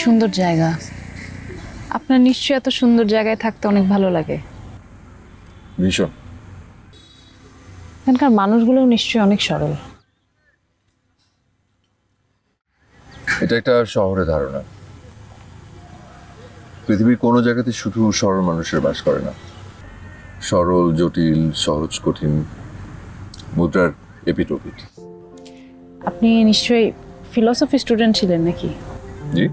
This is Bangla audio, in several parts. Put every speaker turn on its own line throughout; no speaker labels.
সুন্দর জায়গা। আপনার নিশ্চয়ই এত সুন্দর জায়গায় থাকতে অনেক ভালো লাগে।
ভীষণ।
এখানকার মানুষগুলোও নিশ্চয়ই অনেক সরল।
এটা একটা শহরের ধারণা। পৃথিবীর কোনো জায়গাতে শুধু সরল মানুষের বাস করে না। সরল, জটিল, সহজ, কঠিন, মুদ্রার এপিটোপিট।
আপনি নিশ্চয়ই ফিলসফি স্টুডেন্ট ছিলেন নাকি?
জি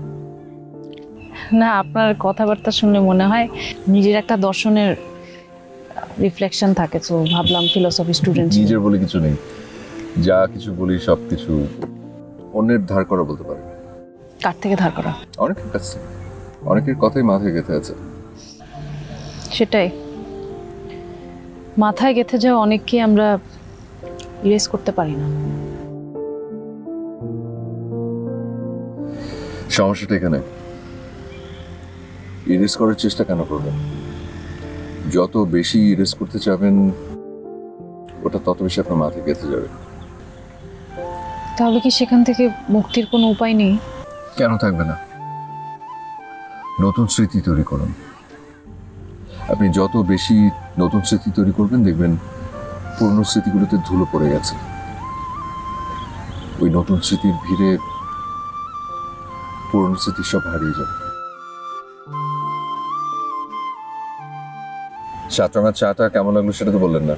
না, আপনার কথাবার্তা শুনলে মনে হয় নিজের একটা দর্শনের রিফ্লেকশন থাকে, তো ভাবলাম ফিলসফি স্টুডেন্ট।
নিজের বলে কিছু নেই, যা কিছু বলি সব কিছু অন্যের ধার করা বলতে পারে।
কার থেকে ধার করা?
অনেকের কাছে, অনেকের কথাই মাথায় গেঁথে আছে।
সেটাই, মাথায় গেঁথে যাওয়া অনেককে আমরা ইরেজ করতে পারি না।
সমস্যাটা এখানে, ইরেজ করার চেষ্টা কেন করবেন? যত বেশি ইরেজ করতে চাবেন ওটা তত বেশি আপনার মাথায় গেঁথে যাবে।
তাহলে কি সেখান থেকে মুক্তির কোনো উপায় নেই?
কেন থাকবে না? নতুন স্মৃতি তৈরি করুন। আপনি যত বেশি নতুন স্মৃতি তৈরি করবেন দেখবেন পুরনো স্মৃতিগুলোতে ধুলো পড়ে গেছে। ওই নতুন স্মৃতির ভিড়ে পুরনো স্মৃতি সব হারিয়ে যাবে। সাতরাঙার চাটা কেমন লাগলো সেটা তো বললেন না।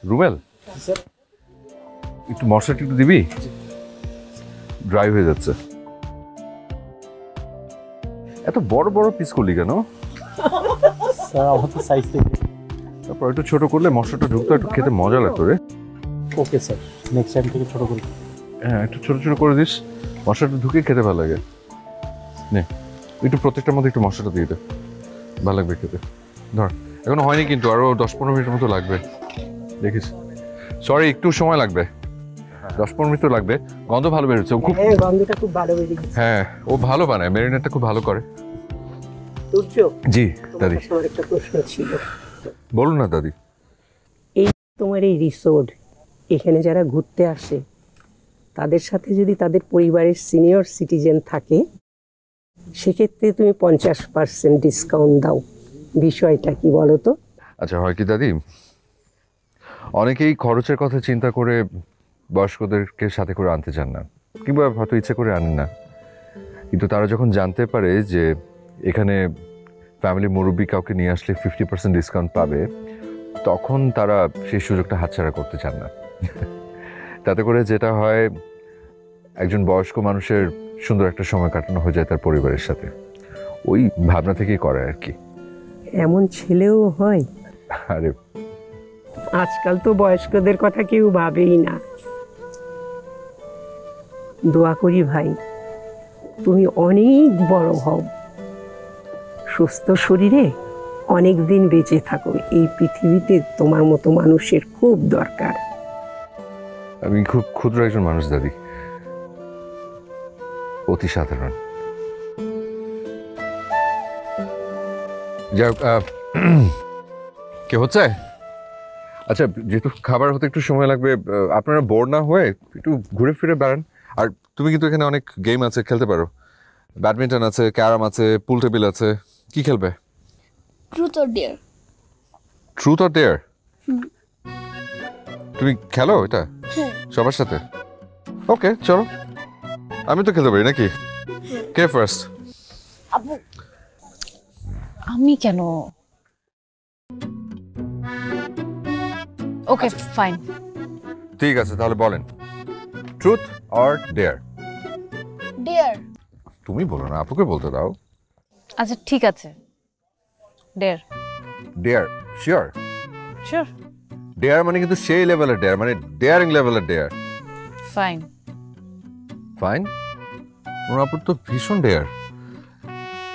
রুবেল, একটু মশলাটা একটু দিবি? ড্রাই হয়ে যাচ্ছে। এত বড় বড় পিস করলি কেন?
স্যার আমার তো সাইজ থেকে।
তারপর একটু ছোট করলে মশলাটা ঢুকতো, একটু খেতে মজা লাগতো রে।
ওকে স্যার, নেক্সট টাইম থেকে ছোট করব।
হ্যাঁ, একটু ছোট ছোট করে দিস, মশলাটা ঢুকে খেতে ভালো লাগে। নে একটু প্রত্যেকটার মধ্যে একটু মশলাটা দিয়ে দে, ভালো লাগবে খেতে। ধর, এখনো হয়নি কিন্তু আরো 10-15 মিনিটের মতো লাগবে, দেখিস। সরি, একটু সময় লাগবে, 10-15 মিনিট তো লাগবে। গন্ধ ভালো বেরোচ্ছে, ও খুব,
গন্ধটা খুব ভালো বেরিয়েছে।
হ্যাঁ ও ভালো বানায়, ম্যারিনেটটা খুব ভালো করে।
সূর্য,
জি দাদি।
আমার একটা প্রশ্ন ছিল।
বলুন না দাদি।
এই তোমার এই রিসোর্ট, এখানে যারা ঘুরতে আসে তাদের সাথে যদি তাদের পরিবারের সিনিয়র সিটিজেন থাকে সেক্ষেত্রে তুমি 50% ডিসকাউন্ট দাও, বিষয়টা কি বলো তো?
আচ্ছা, হয় কি দাদি, অনেকেই খরচের কথা চিন্তা করে বয়স্কদেরকে সাথে করে আনতে চান না, কিংবা হয়তো ইচ্ছে করে আনেন না। কিন্তু তারা যখন জানতে পারে যে এখানে ফ্যামিলি মুরব্বী কাউকে নিয়ে আসলে 50% ডিসকাউন্ট পাবে, তখন তারা সেই সুযোগটা হাতছাড়া করতে চান না। তাতে করে যেটা হয়, একজন বয়স্ক মানুষের সুন্দর একটা সময় কাটানো হয়ে যায় তার পরিবারের সাথে। ওই ভাবনা থেকেই করে আর কি।
এমন ছেলেও হয়?
আরে
আজকাল তো বয়স্কদের কথা কেউ ভাবেই না। দোয়া করি ভাই, তুমি অনেক বড় হও, সুস্থ শরীরে অনেক দিন বেঁচে থাকো। এই পৃথিবীতে তোমার মতো মানুষের খুব দরকার।
আমি খুব ক্ষুদ্র একজন মানুষ দাদি, অতি সাধারণ। যাই হোক, কে হচ্ছে? আচ্ছা, যেহেতু খাবার হতে একটু সময় লাগবে, আপনারা বোর না হয়ে একটু ঘুরে ফিরে বেড়ান। আর তুমি কিন্তু এখানে অনেক গেম আছে, খেলতে পারো। ব্যাডমিন্টন আছে, ক্যারাম আছে, পুল টেবিল আছে। কি খেলবে?
Truth or dare.
Truth or dare? তুমি খেলো এটা সবার সাথে? ওকে, চলো, আমি তো খেলতে পারি নাকি? কে ফার্স্ট?
আপু।
আমি কেন? Okay fine.
ঠিক আছে, তাহলে বলেন, ট্রুথ অর ডেয়ার?
ডেয়ার।
তুমি বলো না, আপুকে বলতে দাও।
আচ্ছা ঠিক আছে, dare.
Dare? Sure?
Sure.
Dare মানে কিন্তু সেই লেভেলের ডেয়ার, মানে ডেয়ারিং লেভেলের ডেয়ার।
ফাইন।
ফাইন? ওর আপুর তো ভীষণ ডেয়ার।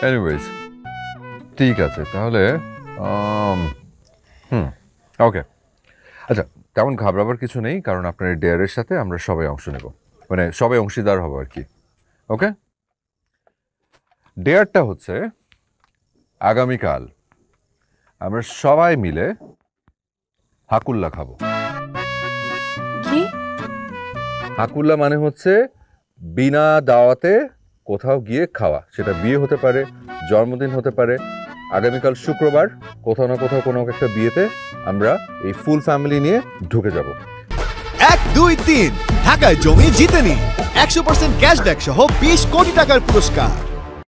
এনিওয়েজ, ঠিক আছে তাহলে। ওকে, আচ্ছা তেমন ঘাবড়াবার কিছু নেই, কারণ আপনার এই ডেয়ারের সাথে আমরা সবাই অংশ নেব, মানে সবাই অংশীদার হব আর কি। ওকে, ডেয়ারটা হচ্ছে আগামীকাল আমরা সবাই মিলে হাকুল্লা খাবো।
কি?
হাকুল্লা মানে হচ্ছে বিনা দাওয়াতে কোথাও গিয়ে খাওয়া, সেটা বিয়ে হতে পারে, জন্মদিন হতে পারে। আগামীকাল শুক্রবার কোথাও না কোথাও কোনো একটা বিয়েতে আমরা এই ফুল ফ্যামিলি নিয়ে ঢুকে যাব।
1, 2, 3 ঢাকায় জমি জিতে নিন 100% ক্যাশব্যাক সহ 20 কোটি টাকার পুরস্কার।